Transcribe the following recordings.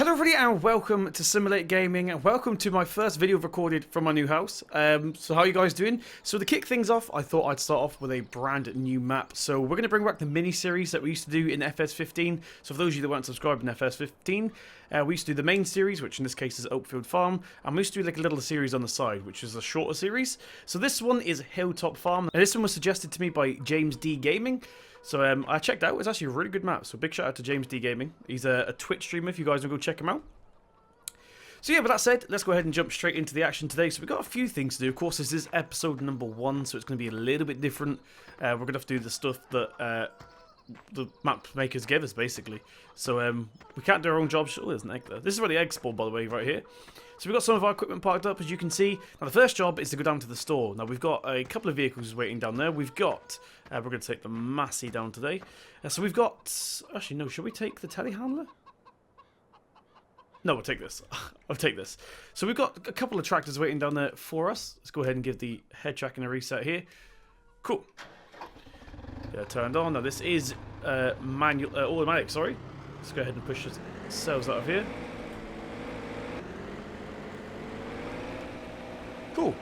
Hello everybody and welcome to Simulate Gaming and welcome to my first video recorded from my new house. So how are you guys doing? So to kick things off, I thought I'd start off with a brand new map. So we're going to bring back the mini-series that we used to do in FS15. So for those of you that weren't subscribed in FS15, we used to do the main series, which in this case is Hillside Farm, and we used to do like a little series on the side, which is a shorter series. So this one is Hillside Farm, and this one was suggested to me by James D Gaming. So I checked out. It's actually a really good map. So big shout out to James D Gaming. He's a Twitch streamer if you guys want to go check him out. So yeah, with that said, let's go ahead and jump straight into the action today. So we've got a few things to do. Of course, this is episode number 1, so it's going to be a little bit different. We're going to have to do the stuff that the map makers give us, basically. So we can't do our own jobs. Oh, there's an egg there. This is where the eggs spawn, by the way, right here. So we've got some of our equipment parked up, as you can see. Now, the first job is to go down to the store. Now, we've got a couple of vehicles waiting down there. We've got... we're going to take the Massey down today. So we've got... Actually, no. Should we take the telehandler? No, we'll take this. I'll take this. So we've got a couple of tractors waiting down there for us. Let's go ahead and give the head tracking a reset here. Cool. Yeah, turned on. Now, this is manual, automatic, sorry. Let's go ahead and push ourselves out of here. Cool.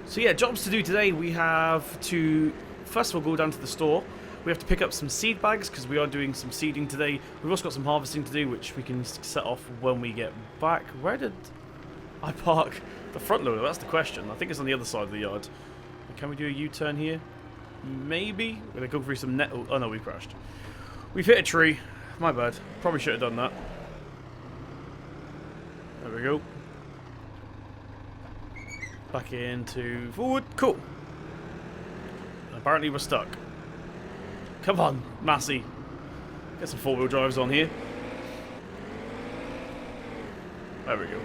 So yeah, jobs to do today. We have to, first of all, go down to the store. We have to pick up some seed bags because we are doing some seeding today. We've also got some harvesting to do, which we can set off when we get back. Where did I park the front loader? That's the question. I think it's on the other side of the yard. Can we do a U-turn here? Maybe. We're going to go through some net. Oh no, we crashed. We've hit a tree. My bad. Probably should have done that. There we go. Back into forward. Cool. Apparently we're stuck. Come on, Massey. Get some four-wheel drives on here. There we go.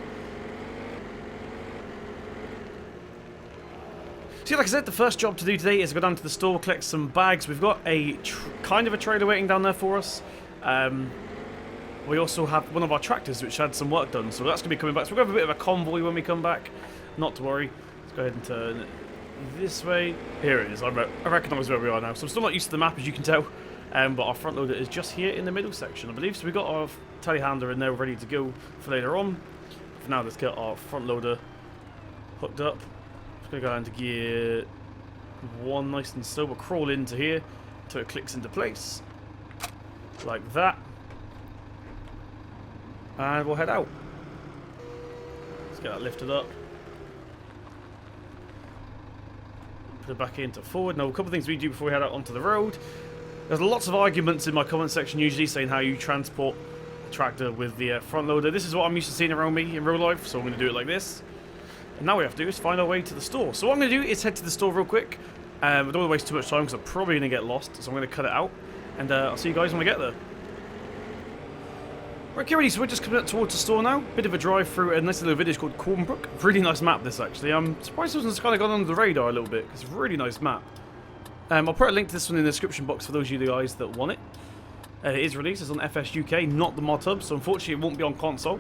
So like I said, the first job to do today is go down to the store, collect some bags. We've got a kind of a trailer waiting down there for us. We also have one of our tractors which had some work done, so that's going to be coming back. So we're going to have a bit of a convoy when we come back. Not to worry. Let's go ahead and turn this way. Here it is. I recognise where we are now. So I'm still not used to the map, as you can tell. But our front loader is just here in the middle section, I believe. So we've got our telehandler in there ready to go for later on. For now, let's get our front loader hooked up. Just going to go down to gear 1 nice and slow. We'll crawl into here until it clicks into place. Like that. And we'll head out. Let's get that lifted up. Put it back into forward. Now, a couple of things we do before we head out onto the road. There's lots of arguments in my comment section usually saying how you transport a tractor with the front loader. This is what I'm used to seeing around me in real life, so I'm going to do it like this. And now what we have to do is find our way to the store. So what I'm going to do is head to the store real quick. I don't want to waste too much time because I'm probably going to get lost, so I'm going to cut it out. And I'll see you guys when we get there. Right, get ready, so we're just coming up towards the store now. Bit of a drive through a nice little village called Cornbrook. Really nice map, this actually. I'm surprised this one's kind of gone under the radar a little bit, because it's a really nice map. I'll put a link to this one in the description box for those of you guys that want it. It is released, it's on FS UK, not the mod hub, so unfortunately it won't be on console.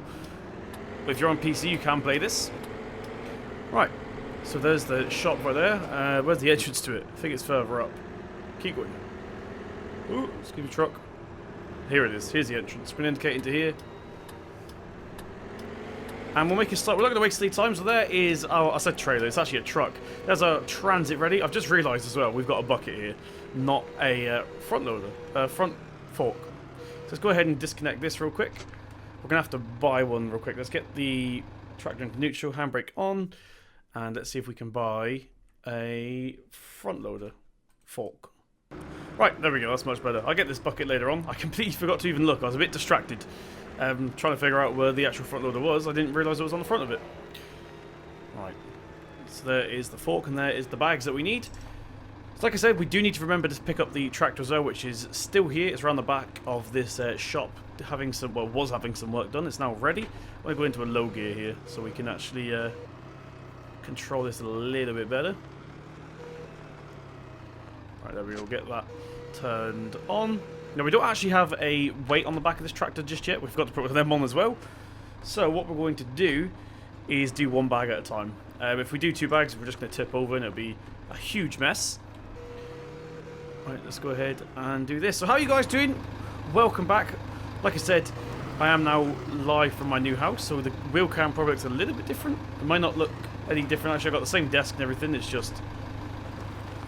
But if you're on PC, you can play this. Right, so there's the shop right there. Where's the entrance to it? I think it's further up. Keep going. Ooh, let's give you a truck. Here it is. Here's the entrance. We're going to indicate into here. And we'll make a start. We're not going to waste any time. So there is... Oh, I said trailer. It's actually a truck. There's a transit ready. I've just realised as well, we've got a bucket here. Not a front loader. Front fork. So let's go ahead and disconnect this real quick. We're going to have to buy one real quick. Let's get the tractor into neutral. Handbrake on. And let's see if we can buy a front loader fork. Right, there we go, that's much better. I'll get this bucket later on. I completely forgot to even look, I was a bit distracted. Trying to figure out where the actual front loader was. I didn't realise it was on the front of it. Right, so there is the fork and there is the bags that we need. So like I said, we do need to remember to pick up the tractor as well, which is still here. It's around the back of this shop, having some, well, was having some work done. It's now ready. I'm going to go into a low gear here so we can actually control this a little bit better. Right, there we go, get that turned on. Now, we don't actually have a weight on the back of this tractor just yet. We've got to put them on as well. So what we're going to do is do one bag at a time. If we do 2 bags, we're just going to tip over and it'll be a huge mess. Right, let's go ahead and do this. So how are you guys doing? Welcome back. Like I said, I am now live from my new house, so the wheel cam probably looks a little bit different. It might not look any different. Actually, I've got the same desk and everything. It's just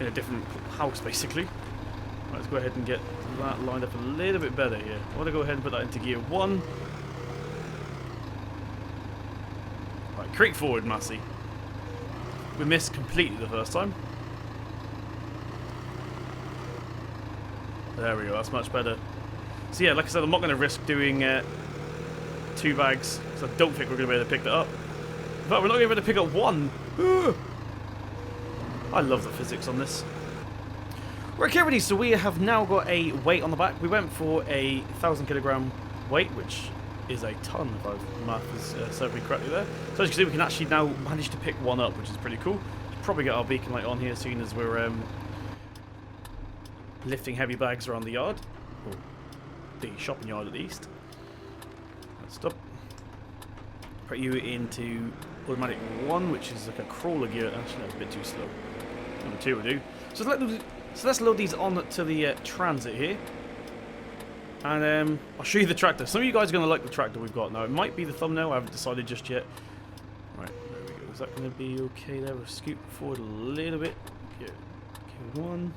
in a different house, basically. Right, let's go ahead and get that lined up a little bit better here. I want to go ahead and put that into gear 1. Right, creep forward, Massey. We missed completely the first time. There we go, that's much better. So yeah, like I said, I'm not going to risk doing 2 bags, because I don't think we're going to be able to pick that up. But we're not going to be able to pick up 1. I love the physics on this. Right, everybody, so we have now got a weight on the back. We went for a 1,000 kilogram weight, which is a ton, if I've math is served me correctly there. So as you can see, we can actually now manage to pick 1 up, which is pretty cool. Probably get our beacon light on here soon as we're lifting heavy bags around the yard. Or the shopping yard at least. Let's stop. Put you into automatic 1, which is like a crawler gear. Actually, that's a bit too slow. Number 2 will do. So let's load these on to the transit here. And I'll show you the tractor. Some of you guys are going to like the tractor we've got now. It might be the thumbnail. I haven't decided just yet. Right, there we go. Is that going to be okay there? We'll scoot forward a little bit. Gear 1.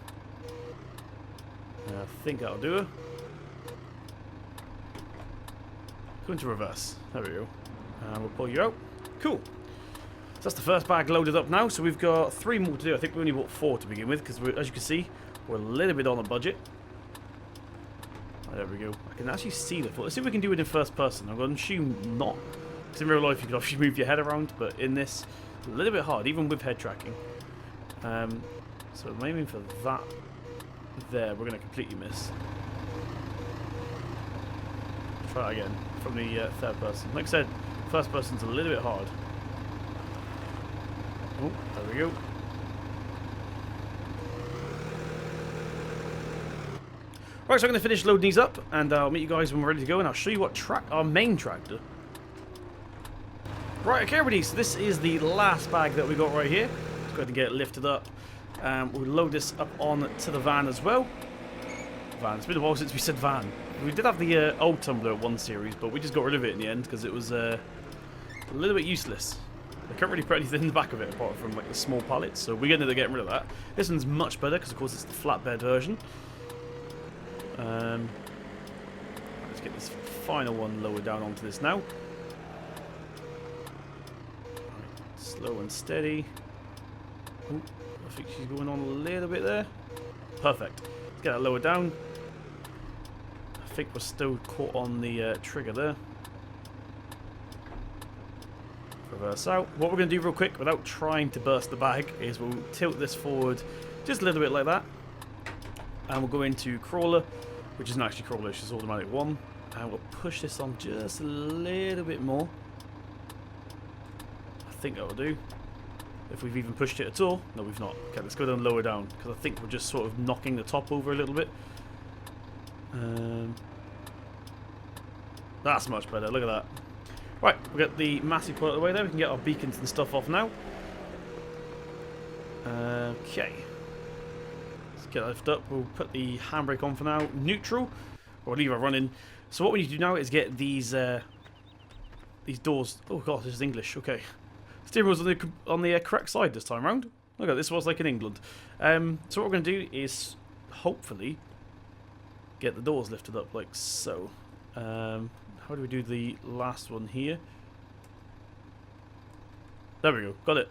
I think that'll do it. Go into reverse. There we go. And we'll pull you out. Cool. So that's the first bag loaded up now. So we've got 3 more to do. I think we only bought 4 to begin with, because as you can see, we're a little bit on a budget. There we go. I can actually see the foot. Let's see if we can do it in first person. I'm going to assume not. Because in real life you can obviously move your head around, but in this, a little bit hard, even with head tracking. So I'm aiming for that there. We're going to completely miss. Try it again from the third person. Like I said, first person's a little bit hard. Oh, there we go. Right, so I'm going to finish loading these up, and I'll meet you guys when we're ready to go, and I'll show you what our main tractor. Right, okay, everybody, so this is the last bag that we got right here. Let's go ahead and get it lifted up. We'll load this up on to the van as well. Van. It's been a while since we said van. We did have the old tumbler at 1 series, but we just got rid of it in the end because it was a little bit useless. I can't really put anything in the back of it apart from like the small pallets, so we're going to get rid of that. This one's much better because, of course, it's the flatbed version. Let's get this final one lowered down onto this now. Right, slow and steady. Ooh, I think she's going on a little bit there. Perfect. Let's get that lowered down. I think we're still caught on the trigger there. Reverse out. What we're going to do real quick, without trying to burst the bag, is we'll tilt this forward just a little bit like that. And we'll go into crawler, which isn't actually crawler, it's just automatic 1. And we'll push this on just a little bit more. I think that will do. If we've even pushed it at all. No, we've not. Okay, let's go down lower down, because I think we're just sort of knocking the top over a little bit. That's much better, look at that. Right, we'll get the massive part of the way there. We can get our beacons and stuff off now. Okay. Get that lift up. We'll put the handbrake on for now. Neutral. Or leave it running. So what we need to do now is get these doors. Oh god, this is English. Okay. Steering wheel's on the correct side this time round. Look at this, was like in England. So what we're going to do is hopefully get the doors lifted up like so. How do we do the last one here? There we go. Got it.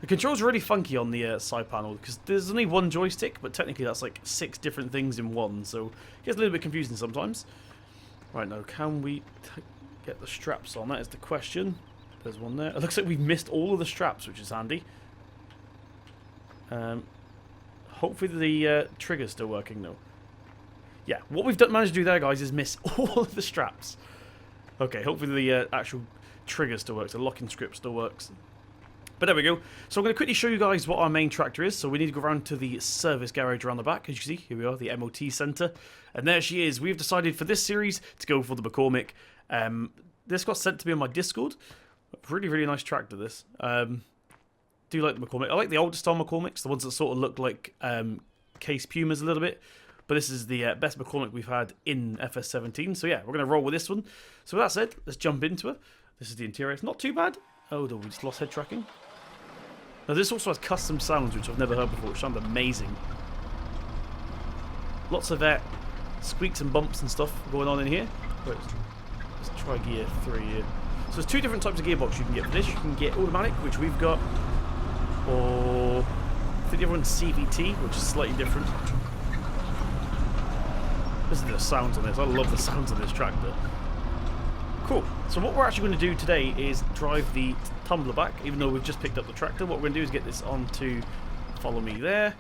The controls are really funky on the side panel because there's only 1 joystick, but technically that's like 6 different things in one, so it gets a little bit confusing sometimes. Right, now can we get the straps on? That is the question. There's one there. It looks like we've missed all of the straps, which is handy. Hopefully the trigger's still working though. Yeah, what we've managed to do there, guys, is miss all of the straps. Okay, hopefully the actual trigger still works, the locking script still works. But there we go. So I'm going to quickly show you guys what our main tractor is. So we need to go around to the service garage around the back. As you can see, here we are, the MOT centre. And there she is. We've decided for this series to go for the McCormick. This got sent to me on my Discord. Really, really nice tractor, this. Do like the McCormick. I like the older style McCormicks, the ones that sort of look like Case Pumas a little bit. But this is the best McCormick we've had in FS17. So yeah, we're going to roll with this one. So with that said, let's jump into it. This is the interior. It's not too bad. Oh, no, we just lost head tracking. Now this also has custom sounds, which I've never heard before, which sound amazing. Lots of squeaks and bumps and stuff going on in here. But let's try gear 3 here. So there's 2 different types of gearbox you can get for this. You can get automatic, which we've got, or I think the other one's CVT, which is slightly different. Listen to the sounds on this. I love the sounds on this tractor. Cool. So what we're actually going to do today is drive the tumbler back, even though we've just picked up the tractor. What we're going to do is get this onto, follow me there,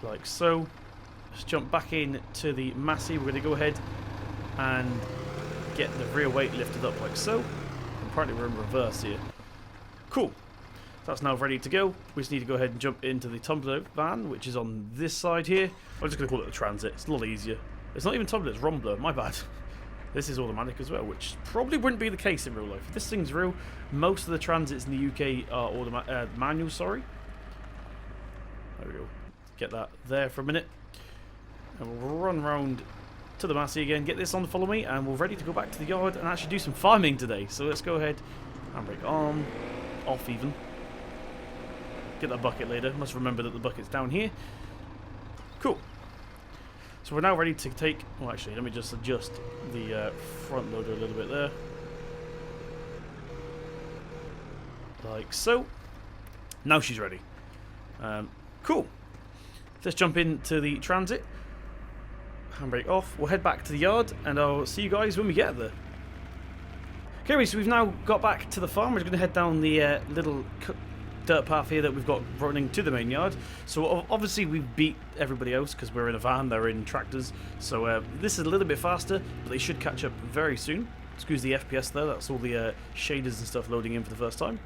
like so. Let's jump back in to the Massey. We're going to go ahead and get the rear weight lifted up like so. Apparently we're in reverse here. Cool. That's now ready to go. We just need to go ahead and jump into the tumbler van, which is on this side here. I'm just going to call it the Transit. It's a lot easier. It's not even tumbler, it's Rumbler. My bad. This is automatic as well, which probably wouldn't be the case in real life. If this thing's real, most of the Transits in the UK are manual, sorry. There we go. Get that there for a minute. And we'll run around to the Massey again, get this on, follow me, and we're ready to go back to the yard and actually do some farming today. So let's go ahead, handbrake on, off even. Get that bucket later. Must remember that the bucket's down here. Cool. So we're now ready to take... Well, actually, let me just adjust the front loader a little bit there. Like so. Now she's ready. Cool. Let's jump into the Transit. Handbrake off. We'll head back to the yard, and I'll see you guys when we get there. Okay, so we've now got back to the farm. We're going to head down the little dirt path here that we've got running to the main yard. So obviously we've beat everybody else because we're in a van, they're in tractors. So this is a little bit faster, but they should catch up very soon. Excuse the FPS there, that's all the shaders and stuff loading in for the first time.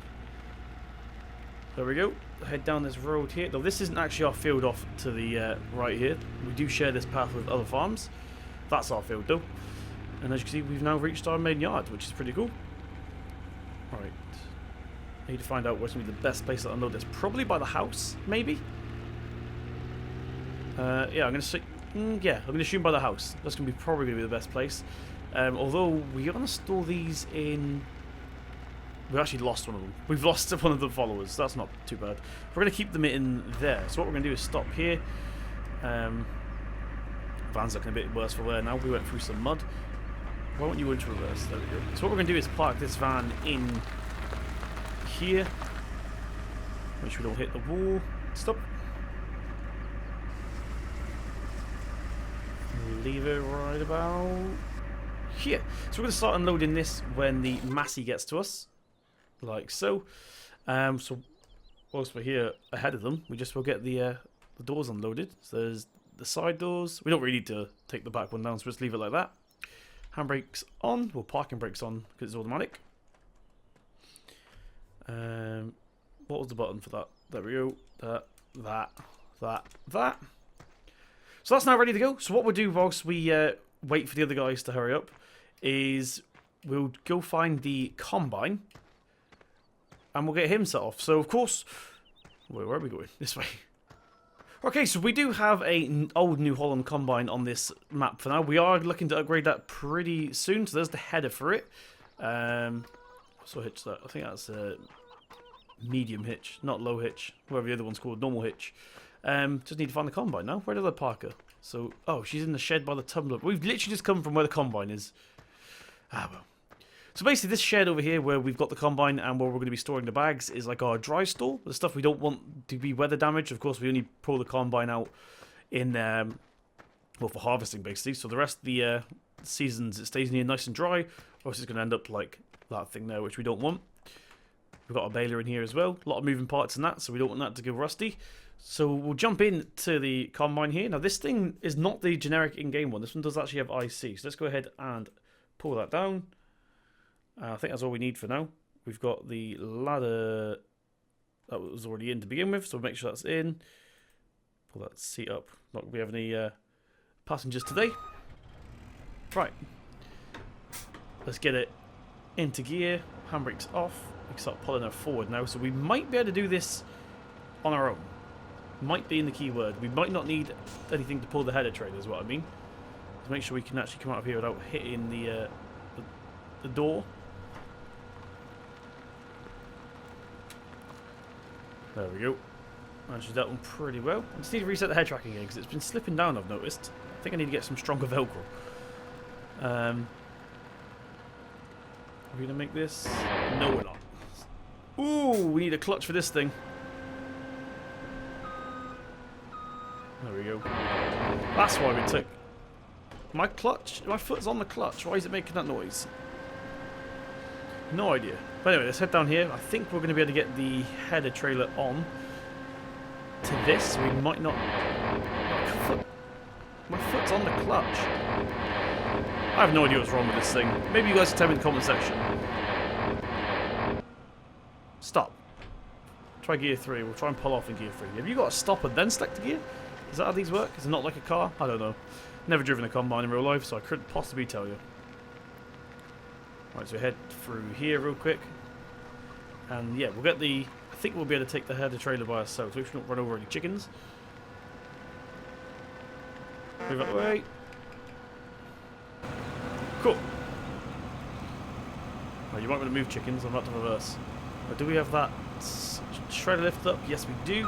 There we go. Head down this road here. Now this isn't actually our field off to the right here. We do share this path with other farms. That's our field though. And as you can see, we've now reached our main yard, which is pretty cool. Alright. I need to find out where's going to be the best place to unload this. Probably by the house, maybe? Yeah, I'm going to say... yeah, I'm going to assume by the house. That's going to be probably going to be the best place. Although, we're going to store these in... We've actually lost one of them. We've lost one of the followers. That's not too bad. We're going to keep them in there. So what we're going to do is stop here. Van's looking a bit worse for wear now. We went through some mud. Why won't you into reverse? There we go. So what we're going to do is park this van in here. Make sure we don't hit the wall. Stop. Leave it right about here. So we're going to start unloading this when the Massey gets to us. Like so. So whilst we're here ahead of them, we just will get the doors unloaded. So there's the side doors. We don't really need to take the back one down, so just leave it like that. Handbrakes on. Well, parking brakes on because it's automatic. What was the button for that? There we go. That. So that's now ready to go. So what we'll do whilst we wait for the other guys to hurry up is we'll go find the combine and we'll get him set off. So of course, where are we going? This way. Okay, so we do have an old New Holland combine on this map for now. We are looking to upgrade that pretty soon. So there's the header for it. So hitch that. I think that's a medium hitch, not low hitch. Whatever the other one's called, normal hitch. Just need to find the combine now. Where did I park her? So, oh, she's in the shed by the tumbler. We've literally just come from where the combine is. Ah, well. So basically this shed over here where we've got the combine and where we're going to be storing the bags is like our dry store. The stuff we don't want to be weather damaged. Of course, we only pull the combine out in, well, for harvesting basically. So the rest of the seasons it stays in here nice and dry. Or it's going to end up like that thing there, which we don't want. We've got a baler in here as well. A lot of moving parts in that, so we don't want that to go rusty. So we'll jump into the combine here. Now this thing is not the generic in-game one. This one does actually have IC. So let's go ahead and pull that down. I think that's all we need for now. We've got the ladder that was already in to begin with, so make sure that's in. Pull that seat up. Not going to have any passengers today. Right. Let's get it into gear. Handbrakes off. We can start pulling her forward now, so we might be able to do this on our own. Might be in the keyword. We might not need anything to pull the header trailer, is what I mean. To make sure we can actually come out of here without hitting the door. There we go. Managed that one pretty well. I just need to reset the head tracking again because it's been slipping down, I've noticed. I think I need to get some stronger Velcro. Are we going to make this? No, we're not. Ooh, we need a clutch for this thing. There we go. That's why we took... My clutch? My foot's on the clutch. Why is it making that noise? No idea. But anyway, let's head down here. I think we're going to be able to get the header trailer on to this. We might not... My foot's on the clutch. I have no idea what's wrong with this thing. Maybe you guys can tell me in the comment section. Stop. Try gear 3. We'll try and pull off in gear 3. Have you got to stop and then select the gear? Is that how these work? Is it not like a car? I don't know. Never driven a combine in real life, so I couldn't possibly tell you. Right, so head through here real quick. And yeah, we'll get the... I think we'll be able to take the header trailer by ourselves. We shouldn't run over any chickens. Move that way. Cool. Right, you might want to move chickens. I'm about to reverse. But do we have that shredder lift up? Yes, we do.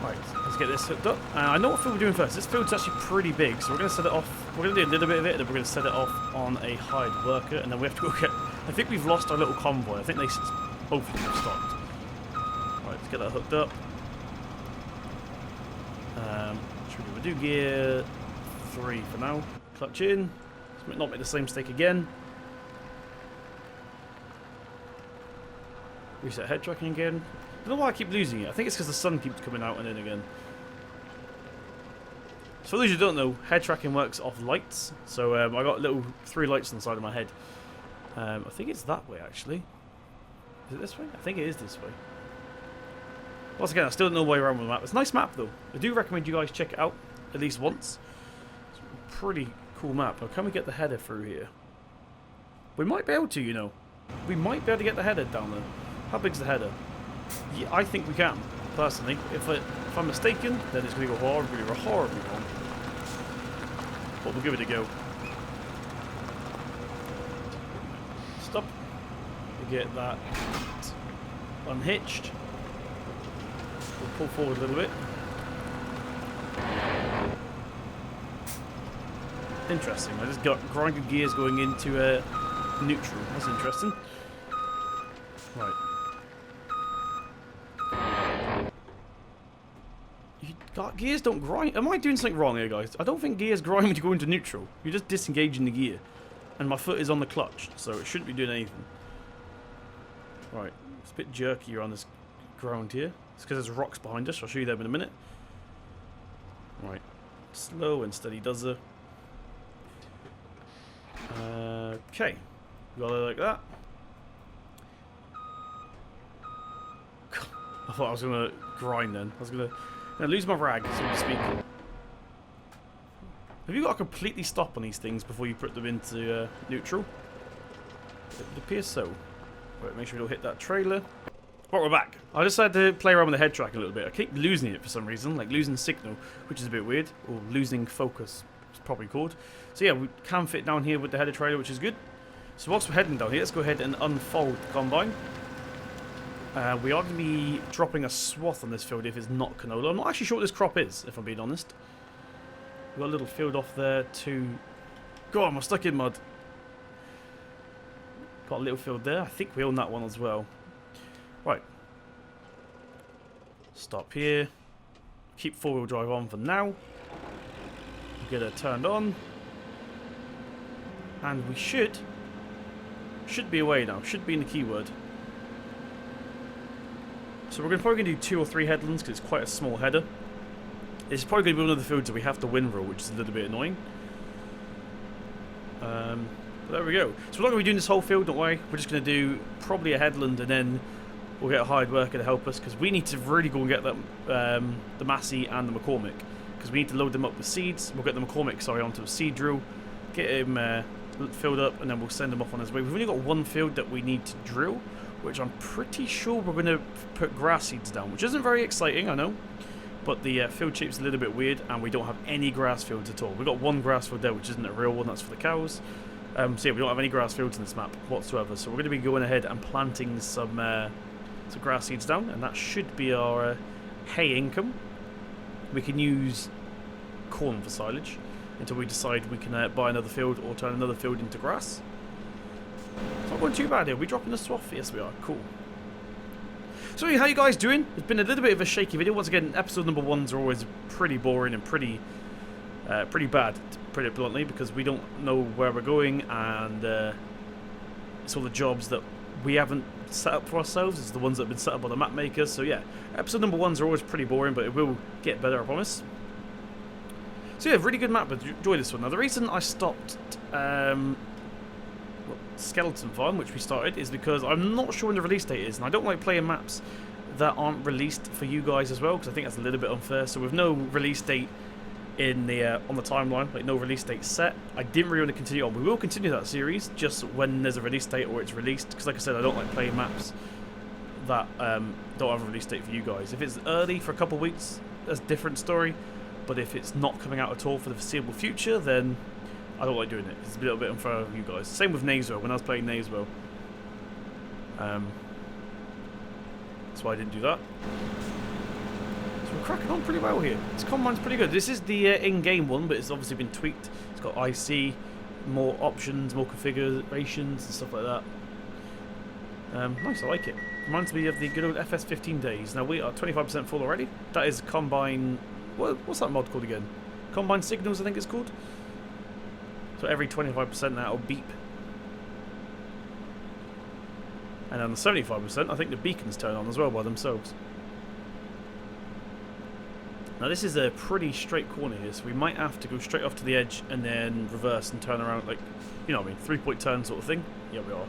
Right, let's get this hooked up. I know what field we're doing first. This field's actually pretty big, so we're going to set it off. We're going to do a little bit of it, and then we're going to set it off on a hired worker, and then we have to go get... I think we've lost our little convoy. I think both of them have stopped. Right, let's get that hooked up. We'll do gear 3 for now. Clutch in. Let's not make the same mistake again. Reset head tracking again. I don't know why I keep losing it. I think it's because the sun keeps coming out and in again. So for those who don't know, head tracking works off lights. So I got little 3 lights on the side of my head. I think it's that way actually. Is it this way? I think it is this way. Once again, I still don't know why around with the map. It's a nice map though. I do recommend you guys check it out at least once. It's a pretty cool map. Now, can we get the header through here? We might be able to, you know. We might be able to get the header down there. How big's the header? Yeah, I think we can, personally. If I'm mistaken, then it's going to go horribly wrong. But we'll give it a go. Stop. We get that unhitched. We'll pull forward a little bit. Interesting. I just got grinded gears going into neutral. That's interesting. Right. Gears don't grind. Am I doing something wrong here, guys? I don't think gears grind when you go into neutral. You're just disengaging the gear. And my foot is on the clutch, so it shouldn't be doing anything. Right. It's a bit jerky around this ground here. It's because there's rocks behind us. I'll show you them in a minute. Right. Slow and steady does it. Okay. Got it like that. I thought I was going to grind then. I was going to lose my rag, so to speak. Have you got to completely stop on these things before you put them into neutral? It appears so. Right, make sure we don't hit that trailer. Right, we're back. I decided to play around with the head track a little bit. I keep losing it for some reason, like losing signal, which is a bit weird. Or losing focus, it's probably called. So yeah, we can fit down here with the header trailer, which is good. So whilst we're heading down here, let's go ahead and unfold the combine. We are going to be dropping a swath on this field if it's not canola. I'm not actually sure what this crop is, if I'm being honest. We've got a little field off there to... God, I'm stuck in mud. Got a little field there. I think we own that one as well. Right. Stop here. Keep four-wheel drive on for now. Get it turned on. And we should be away now. Should be in the keyword. So we're probably going to do 2 or 3 headlands because it's quite a small header. It's probably going to be one of the fields that we have to win rule, which is a little bit annoying. But there we go. So we're not going to be doing this whole field, don't worry. We're just going to do probably a headland and then we'll get a hired worker to help us because we need to really go and get that, the Massey and the McCormick because we need to load them up with seeds. We'll get the McCormick, onto a seed drill, get him filled up, and then we'll send him off on his way. We've only got one field that we need to drill, which I'm pretty sure we're going to put grass seeds down, which isn't very exciting, I know. But the field shape's a little bit weird, and we don't have any grass fields at all. We've got one grass field there, which isn't a real one, that's for the cows. So yeah, we don't have any grass fields in this map whatsoever. So we're going to be going ahead and planting some grass seeds down, and that should be our hay income. We can use corn for silage until we decide we can buy another field or turn another field into grass. It's not going too bad here. Are we dropping a swath? Yes, we are. Cool. So how you guys doing? It's been a little bit of a shaky video. Once again, episode number 1s are always pretty boring and pretty bad, to put it bluntly, because we don't know where we're going, and it's all the jobs that we haven't set up for ourselves. It's the ones that have been set up by the map makers. So yeah, episode number 1s are always pretty boring, but it will get better, I promise. So yeah, really good map, but enjoy this one. Now the reason I stopped Skeleton Farm, which we started, is because I'm not sure when the release date is, and I don't like playing maps that aren't released for you guys as well, because I think that's a little bit unfair. So with no release date in the on the timeline, like no release date set, I didn't really want to continue on. We will continue that series just when there's a release date or it's released, because like I said, I don't like playing maps that don't have a release date for you guys. If it's early for a couple of weeks, that's a different story, but if it's not coming out at all for the foreseeable future, then I don't like doing it. It's a little bit unfair of you guys. Same with Nayswell. When I was playing Nayswell, that's why I didn't do that. So we're cracking on pretty well here. This combine's pretty good. This is the in-game one, but it's obviously been tweaked. It's got IC, more options, more configurations and stuff like that. Nice, I like it. Reminds me of the good old FS15 days. Now we are 25% full already. That is combine. What's that mod called again? Combine signals, I think it's called. So every 25% now will beep. And on the 75%, I think the beacons turn on as well by themselves. Now this is a pretty straight corner here, so we might have to go straight off to the edge and then reverse and turn around, like, you know what I mean, 3-point turn sort of thing. Yeah, we are.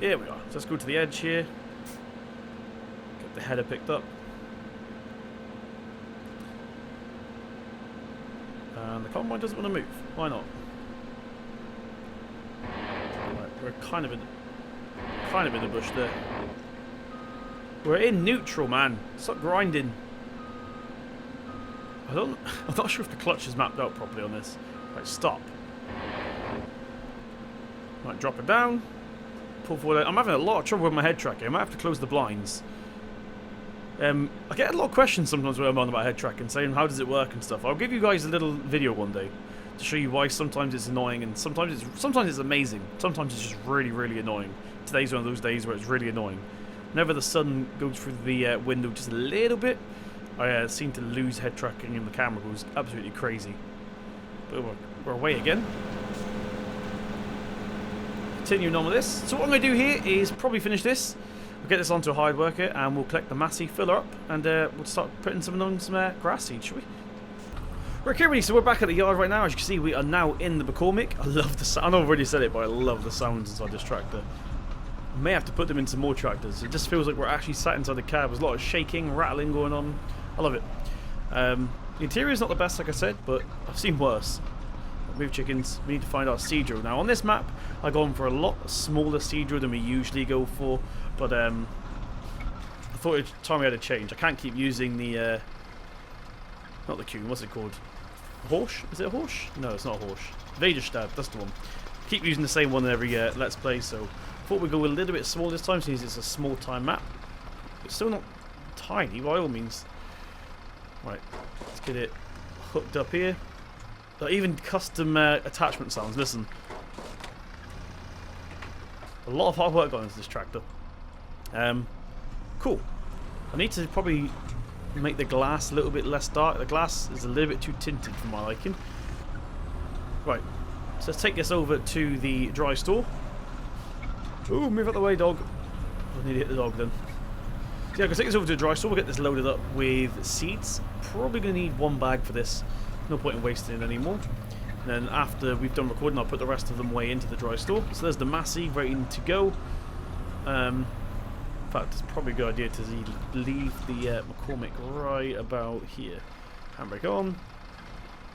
Yeah, we are. So let's go to the edge here. Get the header picked up. And the combine doesn't want to move. Why not? We're kind of in the bush there. We're in neutral, man. Stop grinding. I'm not sure if the clutch is mapped out properly on this. Right, stop. Right, drop it down. Pull forward. I'm having a lot of trouble with my head tracking. I might have to close the blinds. I get a lot of questions sometimes when I'm on about head tracking, saying how does it work and stuff. I'll give you guys a little video one day to show you why sometimes it's annoying and sometimes it's amazing. Sometimes it's just really annoying. Today's one of those days where it's really annoying. Whenever the sun goes through the window just a little bit, I seem to lose head tracking and the camera goes absolutely crazy. But we're away again. Continuing on with this. So what I'm going to do here is probably finish this. We'll get this onto a hard worker and we'll collect the massy filler up and we'll start putting some on some grass seeds, shall we? Right, everybody, so we're back at the yard right now. As you can see, we are now in the McCormick. I love the sound. I know I've already said it, but I love the sounds inside this tractor. I may have to put them into more tractors. It just feels like we're actually sat inside the cab. There's a lot of shaking, rattling going on. I love it. The interior is not the best, like I said, but I've seen worse. Move chickens. We need to find our seed drill. Now, on this map, I've gone for a lot smaller seed drill than we usually go for, but I thought it was time we had a change. I can't keep using the not the Kuhn, what's it called? Horsch? Is it a Horsch? No, it's not a Horsch. Vaderstad, that's the one. Keep using the same one in every Let's Play, so I thought we'd go a little bit small this time since it's a small time map. It's still not tiny by all means. Right, let's get it hooked up here. Even custom attachment sounds, listen. A lot of hard work gone into this tractor. Cool. I need to probably make the glass a little bit less dark. The glass is a little bit too tinted for my liking. Right, so let's take this over to the dry store. Ooh, move out the way, dog. I need to hit the dog then. So yeah, I'm going to take this over to the dry store. We'll get this loaded up with seeds. Probably going to need one bag for this. No point in wasting it anymore. And then after we've done recording, I'll put the rest of them away into the dry store. So there's the Massey ready to go. In fact, it's probably a good idea to leave the McCormick right about here. Handbrake on.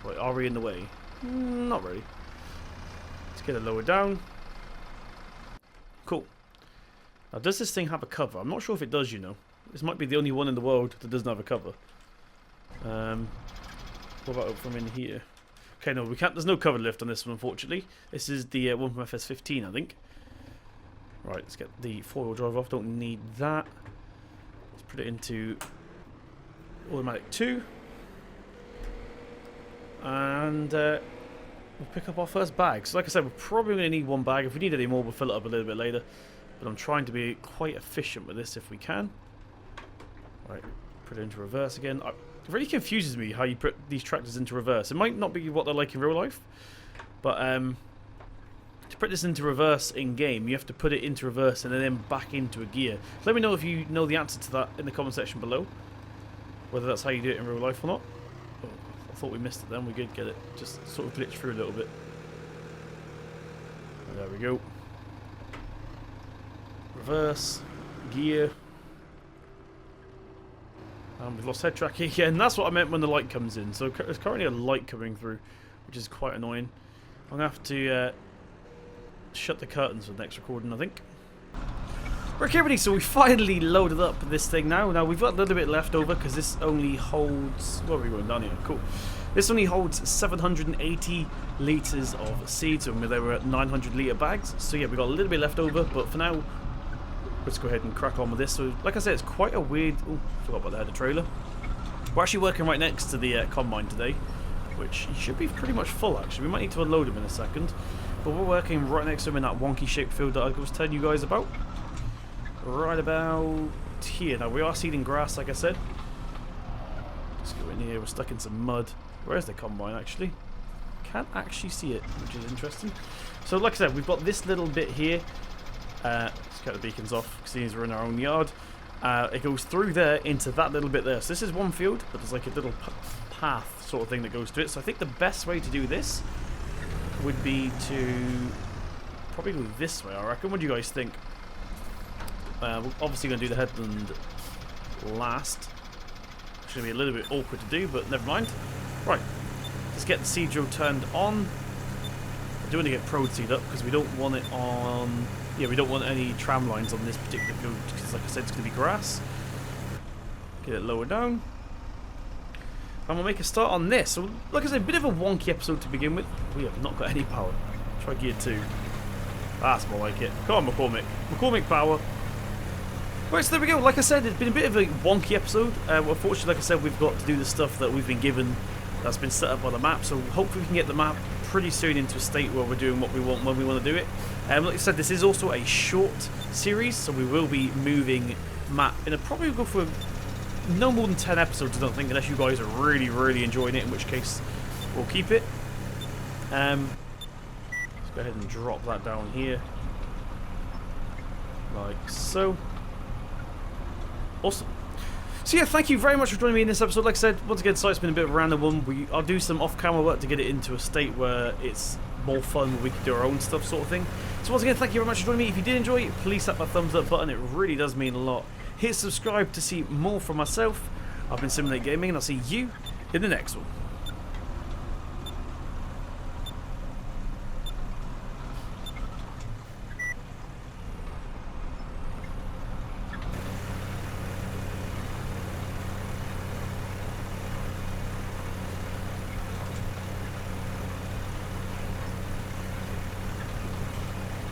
Right, are we in the way? Not really. Let's get it lower down. Cool. Now, does this thing have a cover? I'm not sure if it does, you know. This might be the only one in the world that doesn't have a cover. What about from in here? Okay, no, we can't. There's no cover lift on this one, unfortunately. This is the one from FS15, I think. Right, let's get the four-wheel drive off. Don't need that. Let's put it into automatic 2. And we'll pick up our first bag. So like I said, we're probably going to need one bag. If we need any more, we'll fill it up a little bit later. But I'm trying to be quite efficient with this if we can. Right, put it into reverse again. It really confuses me how you put these tractors into reverse. It might not be what they're like in real life, but to put this into reverse in game, you have to put it into reverse and then back into a gear. Let me know if you know the answer to that in the comment section below, whether that's how you do it in real life or not. Oh, I thought we missed it then. We did get it. Just sort of glitched through a little bit. There we go. Reverse, gear. And we've lost head tracking again. That's what I meant when the light comes in. So there's currently a light coming through, which is quite annoying. I'm going to have to shut the curtains for the next recording, I think. Right, everybody, so we finally loaded up this thing now. Now, we've got a little bit left over because this only holds... Where are we going? Down here. Cool. This only holds 780 litres of seeds, and they were at 900 litre bags. So yeah, we've got a little bit left over, but for now... Let's go ahead and crack on with this. So, like I said, it's quite a weird... Oh, forgot about the header trailer. We're actually working right next to the combine today, which should be pretty much full, actually. We might need to unload him in a second. But we're working right next to him in that wonky shaped field that I was telling you guys about. Right about here. Now, we are seeding grass, like I said. Let's go in here. We're stuck in some mud. Where's the combine, actually? Can't actually see it, which is interesting. So, like I said, we've got this little bit here. Let's get the beacons off, because we're in our own yard. It goes through there into that little bit there. So this is one field, but there's like a little path sort of thing that goes to it. So I think the best way to do this would be to probably go this way, I reckon. What do you guys think? We're obviously going to do the headland last. It's going to be a little bit awkward to do, but never mind. Right, let's get the seed drill turned on. I do want to get prod seed up because we don't want it on... Yeah, we don't want any tram lines on this particular field because, like I said, it's going to be grass. Get it lower down. And we'll make a start on this. So, like I said, a bit of a wonky episode to begin with. We have not got any power. Try gear 2. That's more like it. Come on, McCormick. McCormick power. Right, so there we go. Like I said, it's been a bit of a wonky episode. Unfortunately, like I said, we've got to do the stuff that we've been given that's been set up on the map. So hopefully we can get the map pretty soon into a state where we're doing what we want when we want to do it. Like I said, this is also a short series, so we will be moving map in a probably go for no more than 10 episodes, I don't think, unless you guys are really, really enjoying it, in which case we'll keep it. Let's go ahead and drop that down here. Like so. Awesome. So yeah, thank you very much for joining me in this episode. Like I said, once again, site's been a bit of a random one. I'll do some off-camera work to get it into a state where it's more fun, where we can do our own stuff sort of thing. So once again, thank you very much for joining me. If you did enjoy it, please tap that thumbs up button. It really does mean a lot. Hit subscribe to see more from myself. I've been Simulate Gaming, and I'll see you in the next one.